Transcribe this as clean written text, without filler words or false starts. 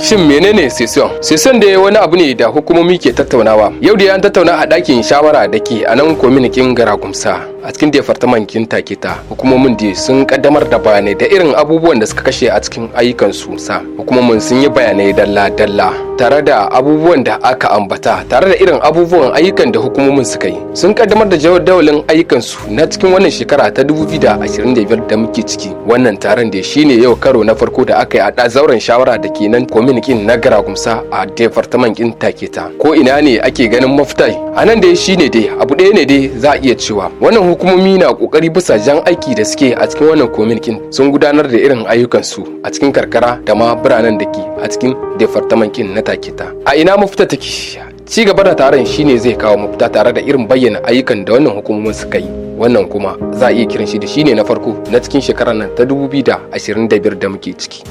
Shin menene esion? Esion dai wani abu ne da hukumomi ke tattaunawa. Yau dai an tattauna a ɗakin shawara da ke a nan kominikin Garagumsa a cikin departamentin Taketa. Hukumomin da sun kaddamar da bayanai da irin abubuwan da suka kashe a cikin ayyukansu sa. Hukumomin sun yi bayanai dalla-dalla tare da abubuwan da aka ambata tare da irin abubuwan ayyukan da hukumomin suka yi. Sun kaddamar da jadawalin ayyukansu na cikin wannan shekara ta 2025 da muke ciki. Wannan taron da shine yau karo na farko da aka yi a zauren shawara da ke nan kominikin na Garagumsa a departamentin Taketa. Ko ina ne ake ganin mafita? A nan dai shine dai abu ɗaya ne dai za a iya cewa wannan hukumomi na kokari bisa jan aiki da suke a cikin wannan kominikin sun gudanar da irin ayyukansu a cikin karkara da ma biranen da ke a cikin departamentin na Taketa. A ina mafita take? Ci gaba da taron shine zai kawo mafita tare da irin bayyana ayyukan da wannan hukumomin suka yi. Wannan kuma za a iya kiran shi da shine na farko na cikin shekarar nan ta 2025 da muke ciki.